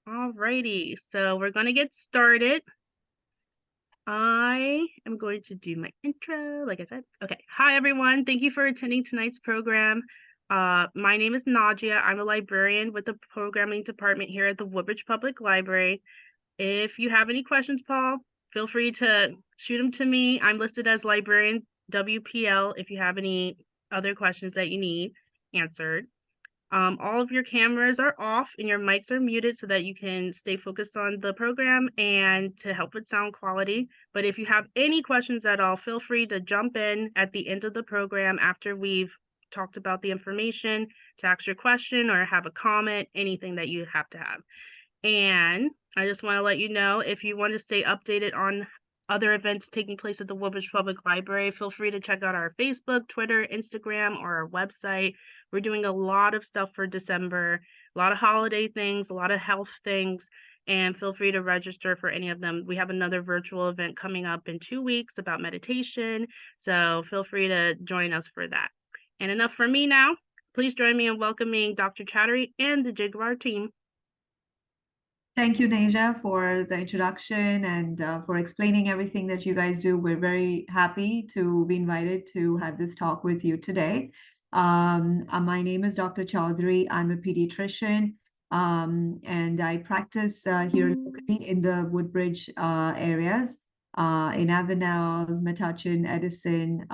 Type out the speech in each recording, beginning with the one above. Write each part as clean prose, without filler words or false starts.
Alrighty, so we're gonna get started. I am going to do my intro, like I said. Okay, hi everyone. Thank you for attending tonight's program. My name is Nadia. I'm a librarian with the programming department here at the Woodbridge Public Library. If you have any questions, Paul, feel free to shoot them to me. I'm listed as librarian WPL if you have any other questions that you need answered. All of your cameras are off and your mics are muted so that you can stay focused on the program and to help with sound quality. But if you have any questions at all, feel free to jump in at the end of the program after we've talked about the information to ask your question or have a comment, anything that you have to have. And I just want to let you know, if you want to stay updated on other events taking place at the Woodbridge Public Library, feel free to check out our Facebook, Twitter, Instagram, or our website. We're doing a lot of stuff for December, a lot of holiday things, a lot of health things, and feel free to register for any of them. We have another virtual event coming up in 2 weeks about meditation, so feel free to join us for that. And enough for me now. Please join me in welcoming Dr. Chaudhary and the Jiguar team. Thank you, Naja, for the introduction and for explaining everything that you guys do. We're very happy to be invited to have this talk with you today. My name is Dr. Chaudhary. I'm a pediatrician, and I practice here locally in the Woodbridge areas, in Avenel, Metuchen, Edison,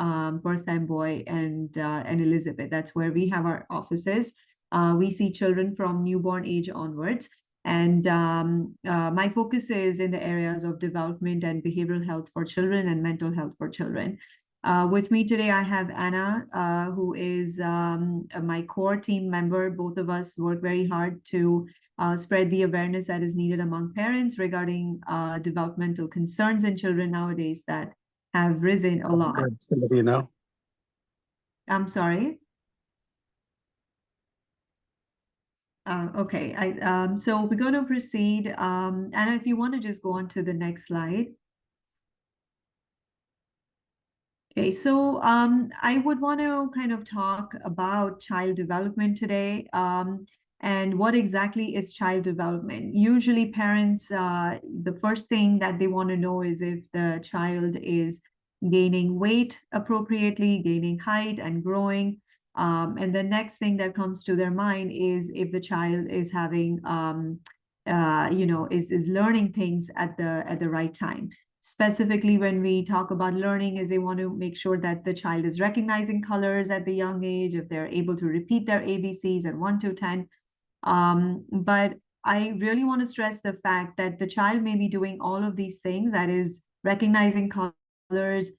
Perth Amboy, and Elizabeth. That's where we have our offices. We see children from newborn age onwards. And my focus is in the areas of development and behavioral health for children and mental health for children. With me today, I have Anna, who is my core team member. Both of us work very hard to spread the awareness that is needed among parents regarding developmental concerns in children nowadays that have risen a lot. Somebody you know? I'm sorry. Okay, so we're going to proceed. Anna, if you want to just go on to the next slide. Okay, so I would want to kind of talk about child development today. And what exactly is child development? Usually parents, the first thing that they want to know is if the child is gaining weight appropriately, gaining height and growing. And the next thing that comes to their mind is if the child is having, is learning things at the right time. Specifically, when we talk about learning, is they want to make sure that the child is recognizing colors at the young age, if they're able to repeat their ABCs at 1 to 10. But I really want to stress the fact that the child may be doing all of these things, that is recognizing colors,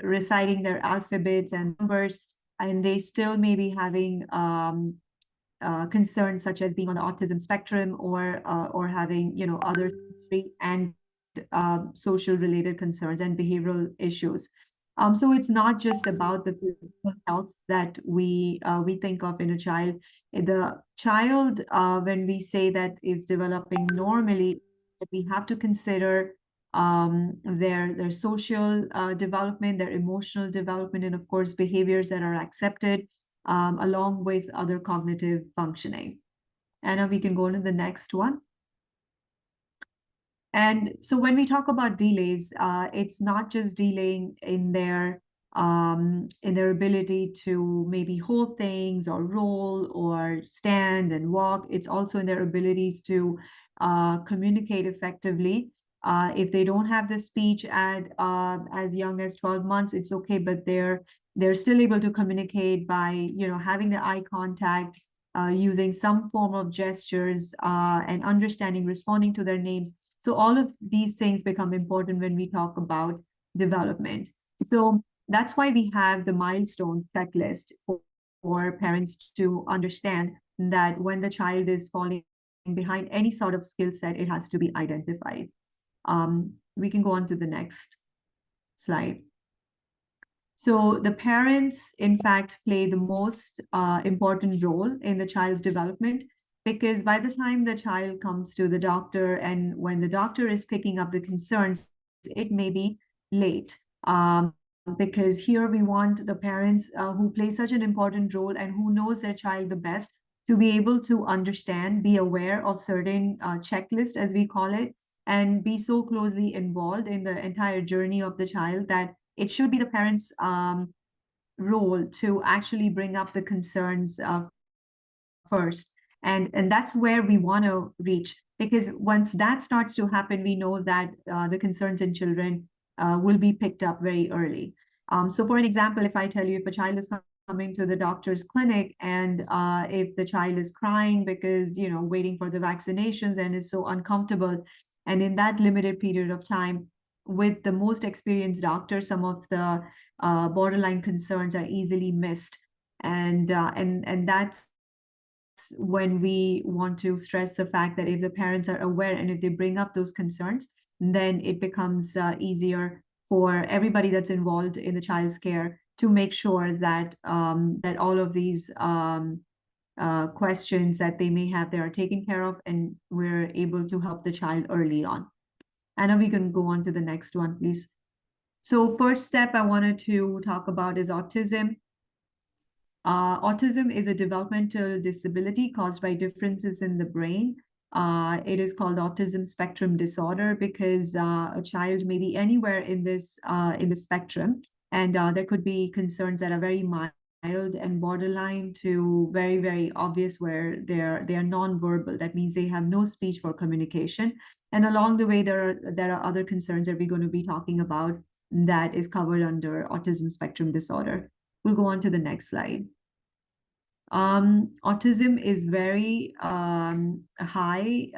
reciting their alphabets and numbers, and they still may be having concerns such as being on the autism spectrum or having other sensory and social related concerns and behavioral issues. So it's not just about the physical health that we think of in a child. The child, when we say that is developing normally, we have to consider their social development, their emotional development, and of course behaviors that are accepted, along with other cognitive functioning. Anna, we can go to the next one. And so when we talk about delays, it's not just delaying in their ability to maybe hold things or roll or stand and walk. It's also in their abilities to communicate effectively. If they don't have the speech at as young as 12 months, it's okay, but they're still able to communicate by having the eye contact, using some form of gestures, and understanding, responding to their names. So all of these things become important when we talk about development. So that's why we have the milestone checklist for parents to understand that when the child is falling behind any sort of skill set, it has to be identified. We can go on to the next slide. So the parents, in fact, play the most important role in the child's development, because by the time the child comes to the doctor and when the doctor is picking up the concerns, it may be late. Because here we want the parents who play such an important role and who knows their child the best to be able to understand, be aware of certain checklists, as we call it, and be so closely involved in the entire journey of the child that it should be the parents' role to actually bring up the concerns first. And that's where we want to reach, because once that starts to happen, we know that the concerns in children will be picked up very early. So for an example, if I tell you, if a child is coming to the doctor's clinic and if the child is crying because, waiting for the vaccinations and is so uncomfortable, and in that limited period of time, with the most experienced doctor, some of the borderline concerns are easily missed. And that's when we want to stress the fact that if the parents are aware and if they bring up those concerns, then it becomes easier for everybody that's involved in the child's care to make sure that that all of these questions that they may have, they are taken care of, and we're able to help the child early on. Anna, we can go on to the next one, please. So first step I wanted to talk about is autism. Autism is a developmental disability caused by differences in the brain. It is called autism spectrum disorder because a child may be anywhere in the spectrum, and there could be concerns that are very mild and borderline to very, very obvious, where they are non-verbal. That means they have no speech for communication. And along the way, there are other concerns that we're going to be talking about that is covered under autism spectrum disorder. We'll go on to the next slide. Autism is very high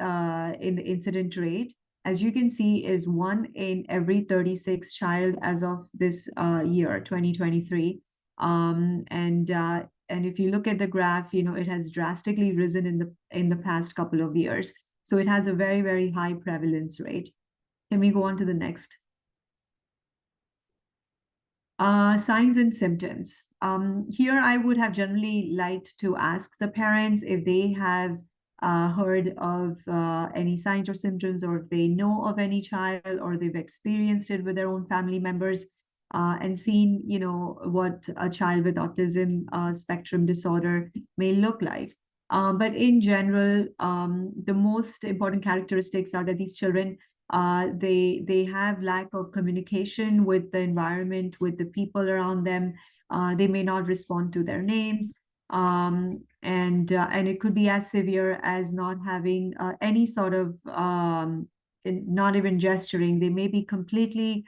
in the incident rate. As you can see, is 1 in every 36 child as of this year, 2023. And if you look at the graph, it has drastically risen in the past couple of years. So it has a very, very high prevalence rate. Can we go on to the next? Signs and symptoms. Here I would have generally liked to ask the parents if they have heard of any signs or symptoms, or if they know of any child, or they've experienced it with their own family members, and seen, what a child with autism spectrum disorder may look like. But in general, the most important characteristics are that these children, they have lack of communication with the environment, with the people around them. They may not respond to their names, and it could be as severe as not having any sort of not even gesturing. They may be completely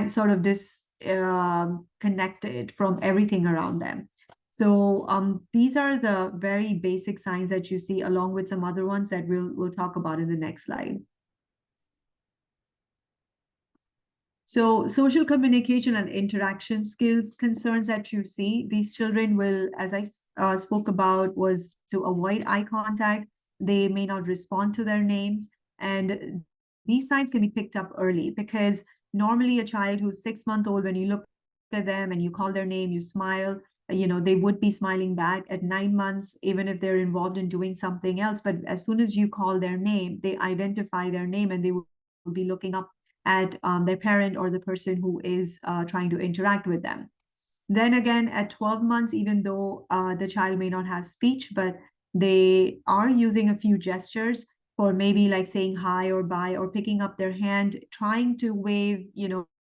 sort of disconnected from everything around them. So these are the very basic signs that you see, along with some other ones that we'll talk about in the next slide. So social communication and interaction skills concerns that you see, these children will, as I spoke about, was to avoid eye contact. They may not respond to their names. And these signs can be picked up early, because normally a child who's 6 months old, when you look at them and you call their name, you smile, they would be smiling back at 9 months, even if they're involved in doing something else. But as soon as you call their name, they identify their name, and they will be looking up at their parent or the person who is trying to interact with them. Then again, at 12 months, even though the child may not have speech, but they are using a few gestures for maybe like saying hi or bye, or picking up their hand, trying to wave,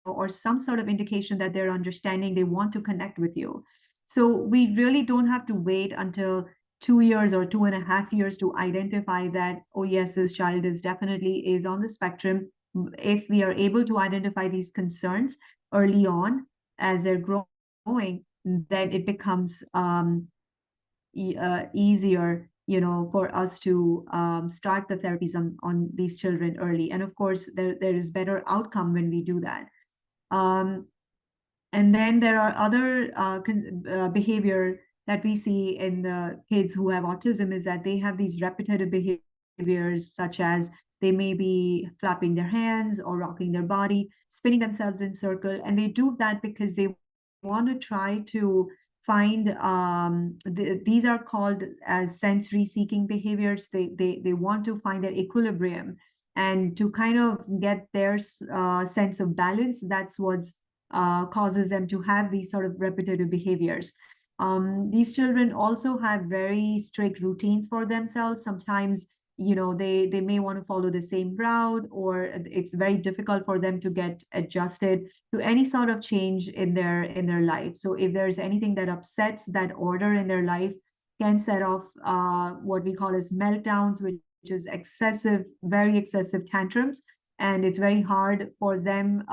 or some sort of indication that they're understanding, they want to connect with you. So we really don't have to wait until 2 years or 2.5 years to identify that, oh yes, this child is definitely on the spectrum. If we are able to identify these concerns early on as they're growing, then it becomes easier, for us to start the therapies on these children early. And of course, there is better outcome when we do that. And then there are other behavior that we see in the kids who have autism, is that they have these repetitive behaviors, such as they may be flapping their hands or rocking their body, spinning themselves in circle. And they do that because they want to try to find, these are called as sensory seeking behaviors. They want to find their equilibrium and to kind of get their sense of balance. That's what's causes them to have these sort of repetitive behaviors. These children also have very strict routines for themselves. Sometimes, they may want to follow the same route, or it's very difficult for them to get adjusted to any sort of change in their life. So if there's anything that upsets that order in their life, can set off what we call as meltdowns, which is excessive, very excessive tantrums. And it's very hard for them,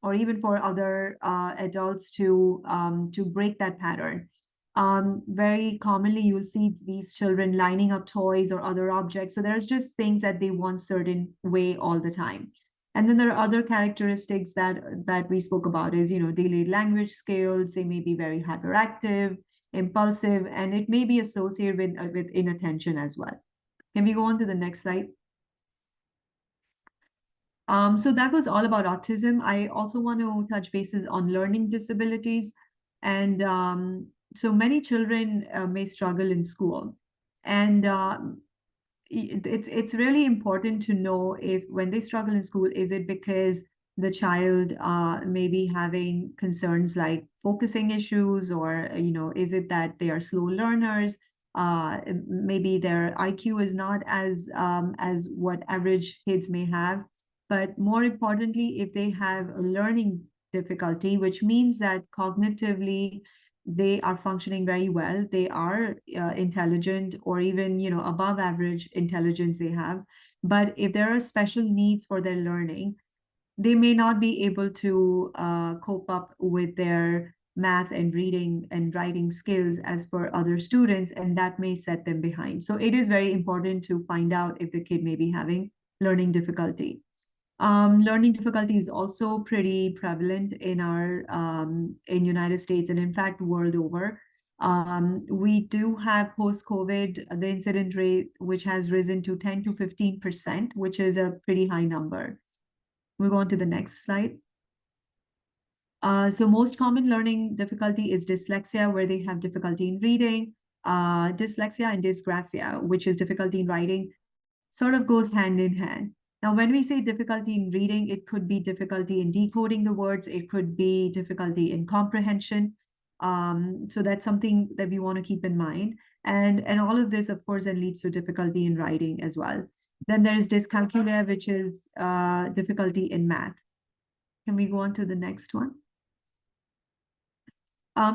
or even for other adults to break that pattern. Very commonly, you'll see these children lining up toys or other objects. So there's just things that they want certain way all the time. And then there are other characteristics that we spoke about is, delayed language skills. They may be very hyperactive, impulsive, and it may be associated with inattention as well. Can we go on to the next slide? So that was all about autism. I also want to touch bases on learning disabilities. And so many children may struggle in school. And it's really important to know if when they struggle in school, is it because the child may be having concerns like focusing issues, or is it that they are slow learners? Maybe their IQ is not as what average kids may have. But more importantly, if they have a learning difficulty, which means that cognitively they are functioning very well, they are intelligent, or even above average intelligence they have. But if there are special needs for their learning, they may not be able to cope up with their math and reading and writing skills as per other students, and that may set them behind. So it is very important to find out if the kid may be having learning difficulty. Learning difficulty is also pretty prevalent in United States, and in fact world over. We do have post-COVID the incident rate, which has risen to 10 to 15%, which is a pretty high number. We'll go on to the next slide. So most common learning difficulty is dyslexia, where they have difficulty in reading. Dyslexia and dysgraphia, which is difficulty in writing, sort of goes hand in hand. Now, when we say difficulty in reading, it could be difficulty in decoding the words. It could be difficulty in comprehension. So that's something that we want to keep in mind. And all of this, of course, then leads to difficulty in writing as well. Then there is dyscalculia, which is difficulty in math. Can we go on to the next one?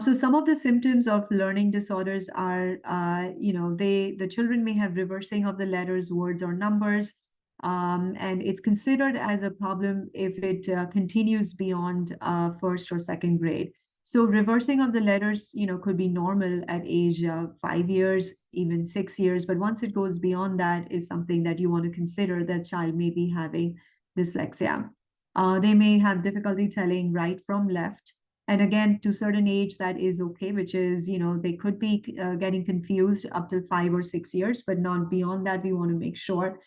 So some of the symptoms of learning disorders are, the children may have reversing of the letters, words, or numbers. And it's considered as a problem if it continues beyond first or second grade. So reversing of the letters, could be normal at age 5 years, even 6 years. But once it goes beyond that, is something that you want to consider that child may be having dyslexia. They may have difficulty telling right from left. And again, to certain age, that is okay, which is, they could be getting confused up to 5 or 6 years, but not beyond that. We want to make sure.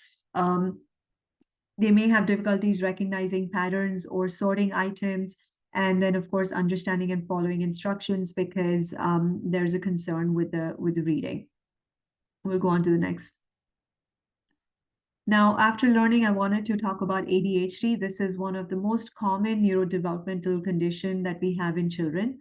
They may have difficulties recognizing patterns or sorting items. And then, of course, understanding and following instructions, because there's a concern with the reading. We'll go on to the next. Now, after learning, I wanted to talk about ADHD. This is one of the most common neurodevelopmental condition that we have in children.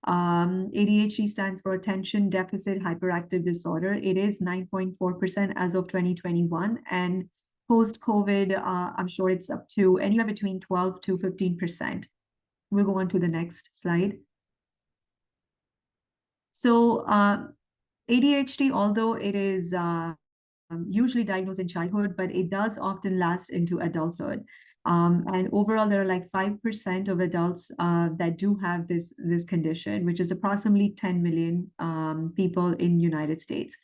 ADHD stands for Attention Deficit Hyperactive Disorder. It is 9.4% as of 2021. And post-COVID, I'm sure it's up to anywhere between 12 to 15%. We'll go on to the next slide. So ADHD, although it is usually diagnosed in childhood, but it does often last into adulthood. And overall, there are like 5% of adults that do have this condition, which is approximately 10 million people in United States.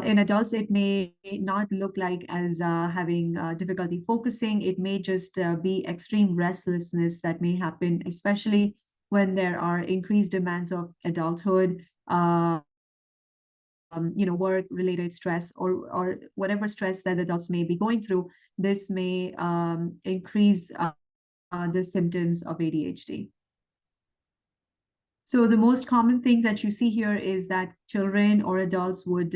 In adults, it may not look like as having difficulty focusing. It may just be extreme restlessness that may happen, especially when there are increased demands of adulthood, work-related stress, or whatever stress that adults may be going through. This may increase the symptoms of ADHD. So the most common things that you see here is that children or adults would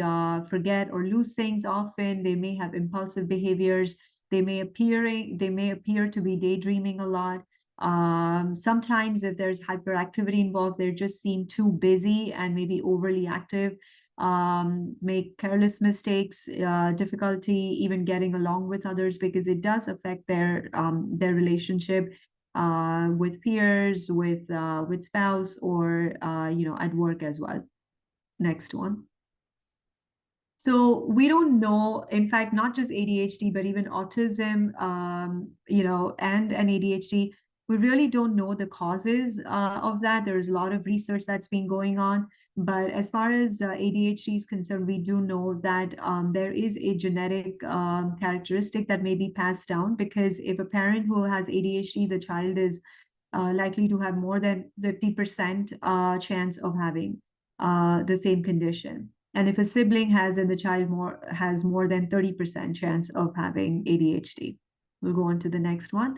forget or lose things often. They may have impulsive behaviors. They may appear to be daydreaming a lot. Sometimes if there's hyperactivity involved, they just seem too busy and maybe overly active, make careless mistakes, difficulty even getting along with others, because it does affect their relationship with peers, with spouse, or at work as well. Next one. So we don't know, in fact, not just ADHD, but even autism, and an ADHD, we really don't know the causes of that. There's a lot of research that's been going on. But as far as ADHD is concerned, we do know that there is a genetic characteristic that may be passed down, because if a parent who has ADHD, the child is likely to have more than 50% chance of having the same condition. And if a sibling has and the child has more than 30% chance of having ADHD. We'll go on to the next one.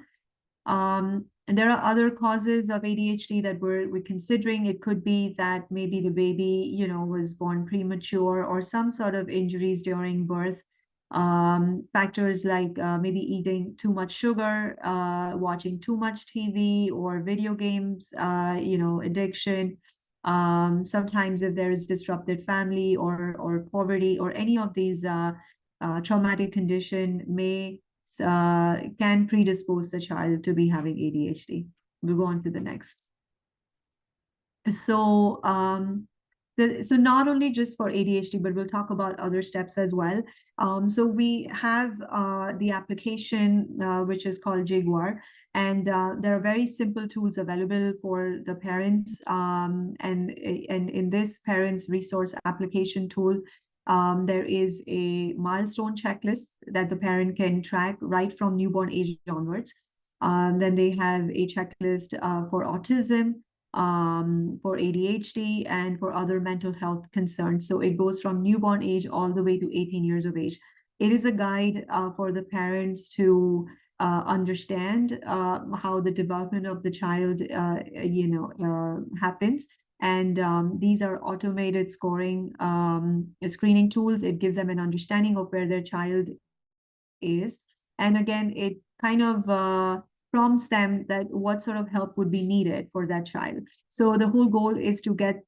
And there are other causes of ADHD that we're considering. It could be that maybe the baby, was born premature, or some sort of injuries during birth. Factors like maybe eating too much sugar, watching too much TV or video games, addiction. Sometimes if there is disrupted family or poverty, or any of these traumatic condition can predispose the child to be having ADHD. We'll go on to the next. So so not only just for ADHD, but we'll talk about other steps as well. So we have the application which is called Jiguar, and there are very simple tools available for the parents. And in this parents resource application tool, there is a milestone checklist that the parent can track right from newborn age onwards. Then they have a checklist for autism, for ADHD, and for other mental health concerns. So it goes from newborn age all the way to 18 years of age. It is a guide for the parents to understand how the development of the child, happens. And these are automated screening tools. It gives them an understanding of where their child is. And again, it kind of prompts them that what sort of help would be needed for that child. So the whole goal is to get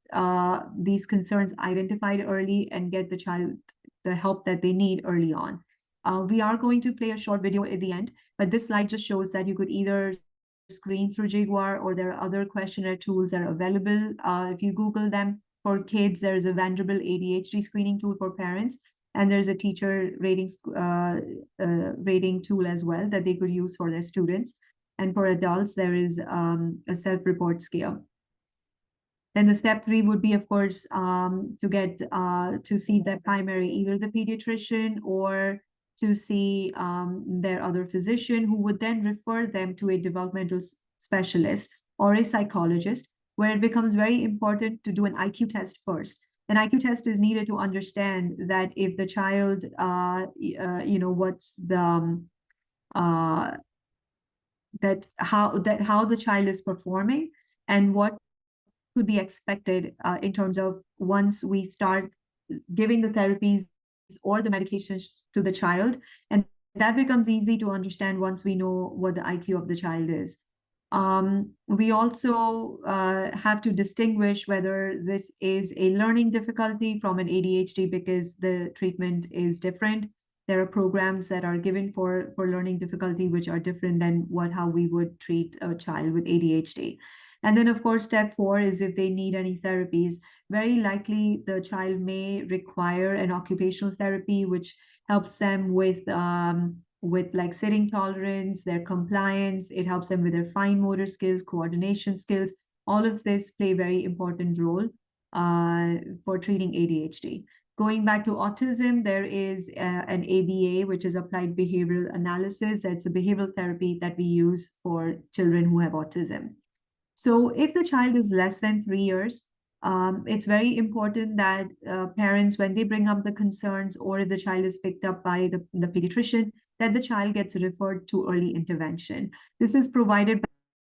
these concerns identified early and get the child the help that they need early on. We are going to play a short video at the end, but this slide just shows that you could either screen through Jiguar, or there are other questionnaire tools that are available. If you Google them, for kids, there's a Vanderbilt ADHD screening tool for parents. And there's a teacher rating tool as well that they could use for their students. And for adults, there is a self-report scale. Then the step 3 would be, of course, to get to see their primary, either the pediatrician or to see their other physician, who would then refer them to a developmental specialist or a psychologist, where it becomes very important to do an IQ test first. An IQ test is needed to understand that if the child, what's the how the child is performing, and what could be expected in terms of once we start giving the therapies or the medications to the child. And that becomes easy to understand once we know what the IQ of the child is. We also have to distinguish whether this is a learning difficulty from an ADHD, because the treatment is different. There are programs that are given for learning difficulty, which are different than how we would treat a child with ADHD. And then, of course, step 4 is if they need any therapies. Very likely the child may require an occupational therapy, which helps them with like sitting tolerance, their compliance. It helps them with their fine motor skills, coordination skills. All of this play a very important role for treating ADHD. Going back to autism, there is an ABA, which is applied behavioral analysis. That's a behavioral therapy that we use for children who have autism. So if the child is less than 3 years, it's very important that parents, when they bring up the concerns, or if the child is picked up by the pediatrician, that the child gets referred to early intervention. This is provided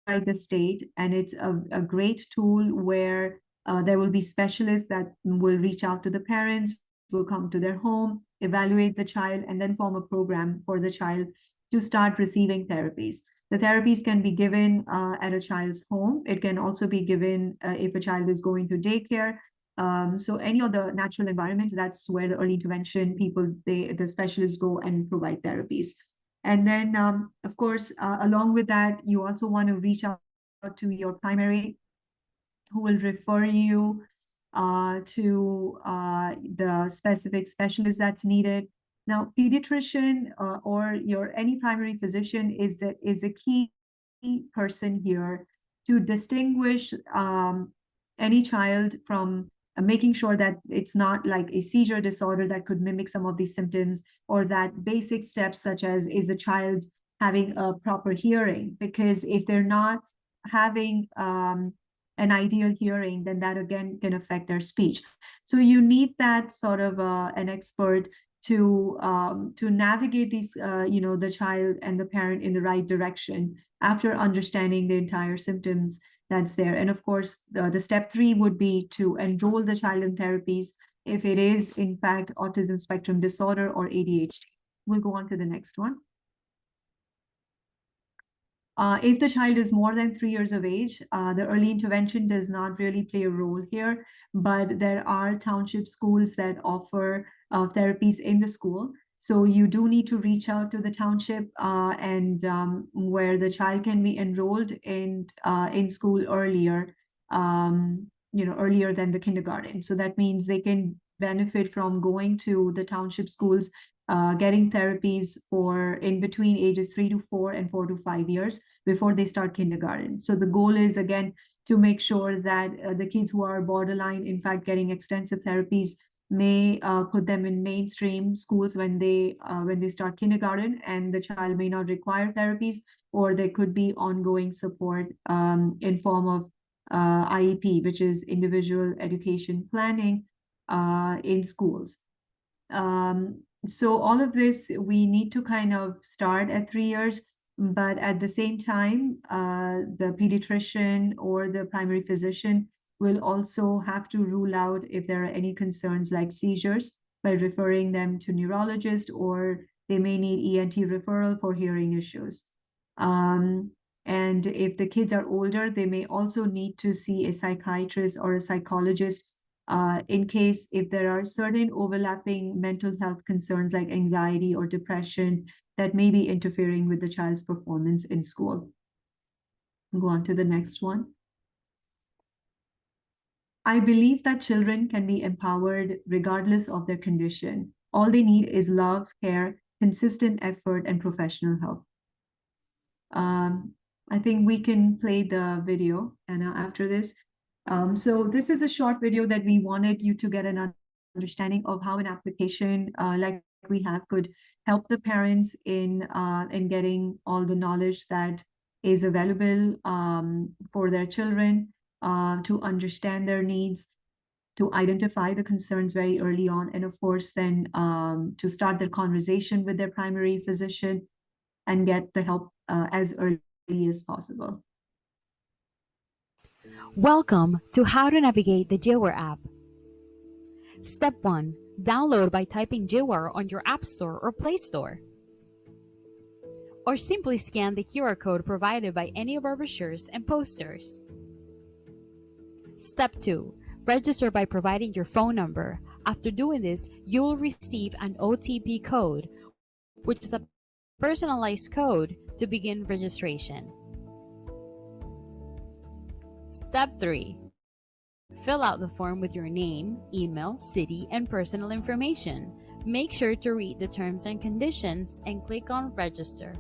by the state, and it's a great tool where there will be specialists that will reach out to the parents, will come to their home, evaluate the child, and then form a program for the child to start receiving therapies. The therapies can be given at a child's home. It can also be given if a child is going to daycare. So any of the natural environment, that's where the early intervention people, the specialists go and provide therapies. And then, of course, along with that, you also want to reach out to your primary, who will refer you to the specific specialist that's needed. Now, pediatrician or your any primary physician is a key person here to distinguish any child from making sure that it's not like a seizure disorder that could mimic some of these symptoms, or that basic steps such as, is a child having a proper hearing? Because if they're not having an ideal hearing, then that again can affect their speech. So you need that sort of an expert to navigate these, the child and the parent in the right direction after understanding the entire symptoms that's there. And of course, the step 3 would be to enroll the child in therapies if it is in fact autism spectrum disorder or ADHD. We'll go on to the next one. If the child is more than 3 years of age, the early intervention does not really play a role here, but there are township schools that offer therapies in the school. So you do need to reach out to the township and where the child can be enrolled in school earlier, earlier than the kindergarten. So that means they can benefit from going to the township schools, getting therapies for in between ages 3 to 4 and 4 to 5 years before they start kindergarten. So the goal is, again, to make sure that the kids who are borderline, in fact, getting extensive therapies, may put them in mainstream schools when they start kindergarten, and the child may not require therapies, or there could be ongoing support in form of IEP, which is individual education planning in schools. So all of this, we need to kind of start at 3 years, but at the same time, the pediatrician or the primary physician will also have to rule out if there are any concerns like seizures by referring them to neurologist, or they may need ENT referral for hearing issues. And if the kids are older, they may also need to see a psychiatrist or a psychologist in case if there are certain overlapping mental health concerns like anxiety or depression that may be interfering with the child's performance in school. Go on to the next one. I believe that children can be empowered regardless of their condition. All they need is love, care, consistent effort, and professional help. I think we can play the video, Anna, after this. So this is a short video that we wanted you to get an understanding of how an application like we have could help the parents in getting all the knowledge that is available for their children, to understand their needs, to identify the concerns very early on, and of course then to start the conversation with their primary physician and get the help as early as possible. Welcome to How to Navigate the Jiguar app. Step 1. Download by typing Jiguar on your App Store or Play Store. Or simply scan the QR code provided by any of our brochures and posters. Step 2. Register by providing your phone number. After doing this, you will receive an OTP code, which is a personalized code to begin registration. Step 3. Fill out the form with your name, email, city, and personal information. Make sure to read the terms and conditions and click on Register.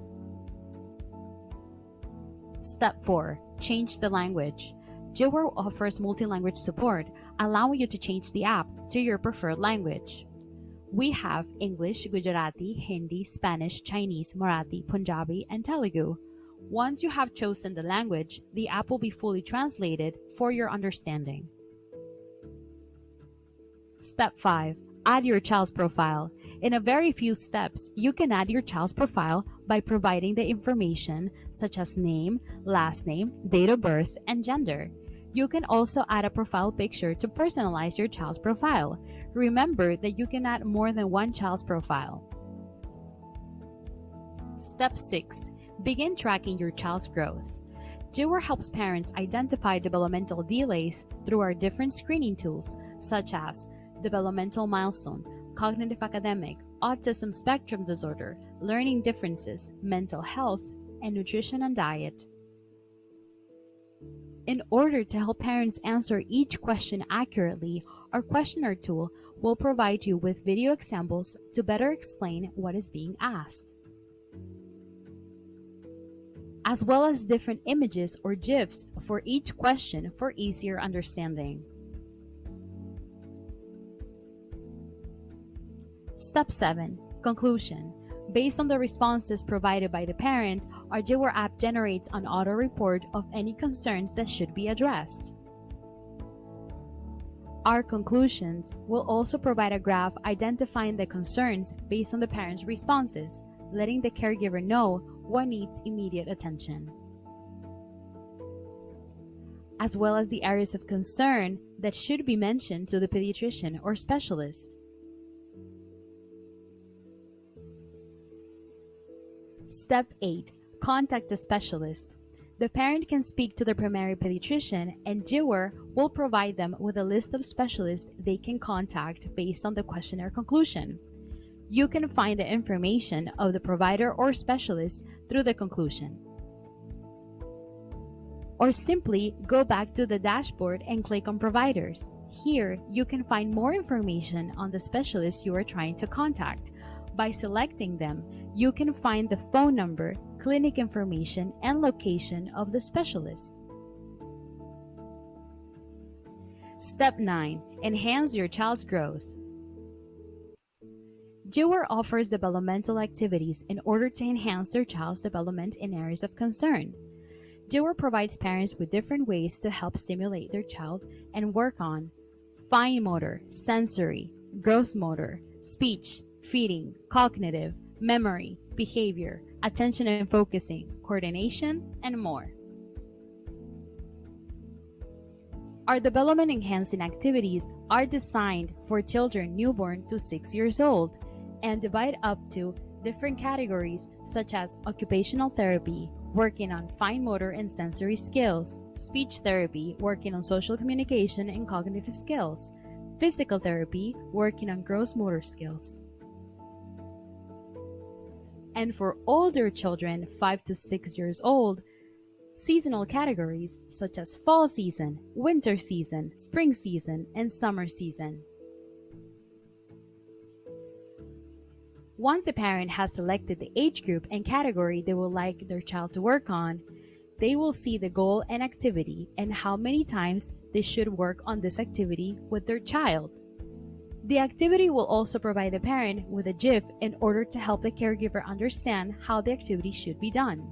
Step 4. Change the language. Jiguar offers multi-language support, allowing you to change the app to your preferred language. We have English, Gujarati, Hindi, Spanish, Chinese, Marathi, Punjabi, and Telugu. Once you have chosen the language, the app will be fully translated for your understanding. Step 5. Add your child's profile. In a very few steps, you can add your child's profile by providing the information such as name, last name, date of birth, and gender. You can also add a profile picture to personalize your child's profile. Remember that you can add more than one child's profile. Step 6. Begin tracking your child's growth. Jiguar helps parents identify developmental delays through our different screening tools, such as developmental milestone, cognitive academic, autism spectrum disorder, learning differences, mental health, and nutrition and diet. In order to help parents answer each question accurately, our questionnaire tool will provide you with video examples to better explain what is being asked, as well as different images or GIFs for each question for easier understanding. Step 7. Conclusion. Based on the responses provided by the parent, our Jiguar app generates an auto report of any concerns that should be addressed. Our conclusions will also provide a graph identifying the concerns based on the parent's responses, letting the caregiver know what needs immediate attention, as well as the areas of concern that should be mentioned to the pediatrician or specialist. Step 8. Contact a specialist. The parent can speak to the primary pediatrician, and Jiguar will provide them with a list of specialists they can contact based on the questionnaire conclusion. You can find the information of the provider or specialist through the conclusion, or simply go back to the dashboard and click on Providers. Here, you can find more information on the specialist you are trying to contact. By selecting them, you can find the phone number, clinic information, and location of the specialist. Step 9. Enhance your child's growth. Jiguar offers developmental activities in order to enhance their child's development in areas of concern. Jiguar provides parents with different ways to help stimulate their child and work on fine motor, sensory, gross motor, speech, feeding, cognitive, memory, behavior, attention and focusing, coordination, and more. Our development enhancing activities are designed for children newborn to 6 years old and divide up to different categories such as occupational therapy, working on fine motor and sensory skills, speech therapy, working on social communication and cognitive skills, physical therapy, working on gross motor skills. And for older children 5 to 6 years old, seasonal categories such as fall season, winter season, spring season, and summer season. Once a parent has selected the age group and category they would like their child to work on, they will see the goal and activity and how many times they should work on this activity with their child. The activity will also provide the parent with a GIF in order to help the caregiver understand how the activity should be done.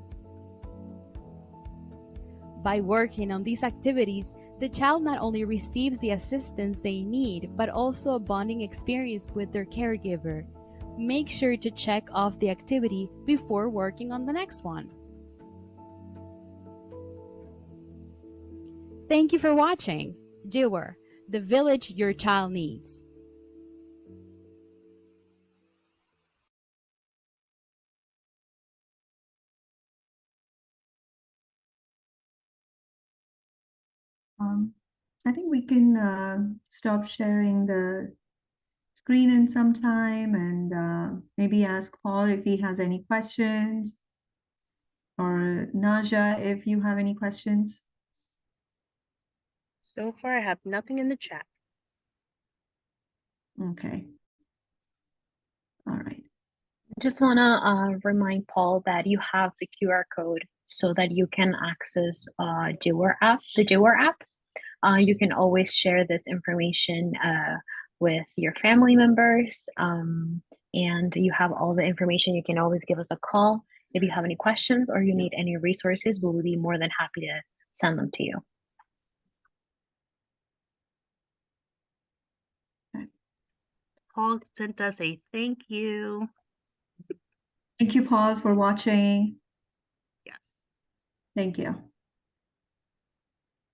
By working on these activities, the child not only receives the assistance they need, but also a bonding experience with their caregiver. Make sure to check off the activity before working on the next one. Thank you for watching. Jiguar, the village your child needs. I think we can stop sharing the screen in some time and maybe ask Paul if he has any questions, or Naja if you have any questions. So far, I have nothing in the chat. Okay. All right. Just want to remind Paul that you have the QR code so that you can access Jiguar app, the Jiguar app. You can always share this information with your family members, and you have all the information. You can always give us a call if you have any questions or you need any resources. We will be more than happy to send them to you. Paul sent us a thank you. Thank you, Paul, for watching. Yes. Thank you.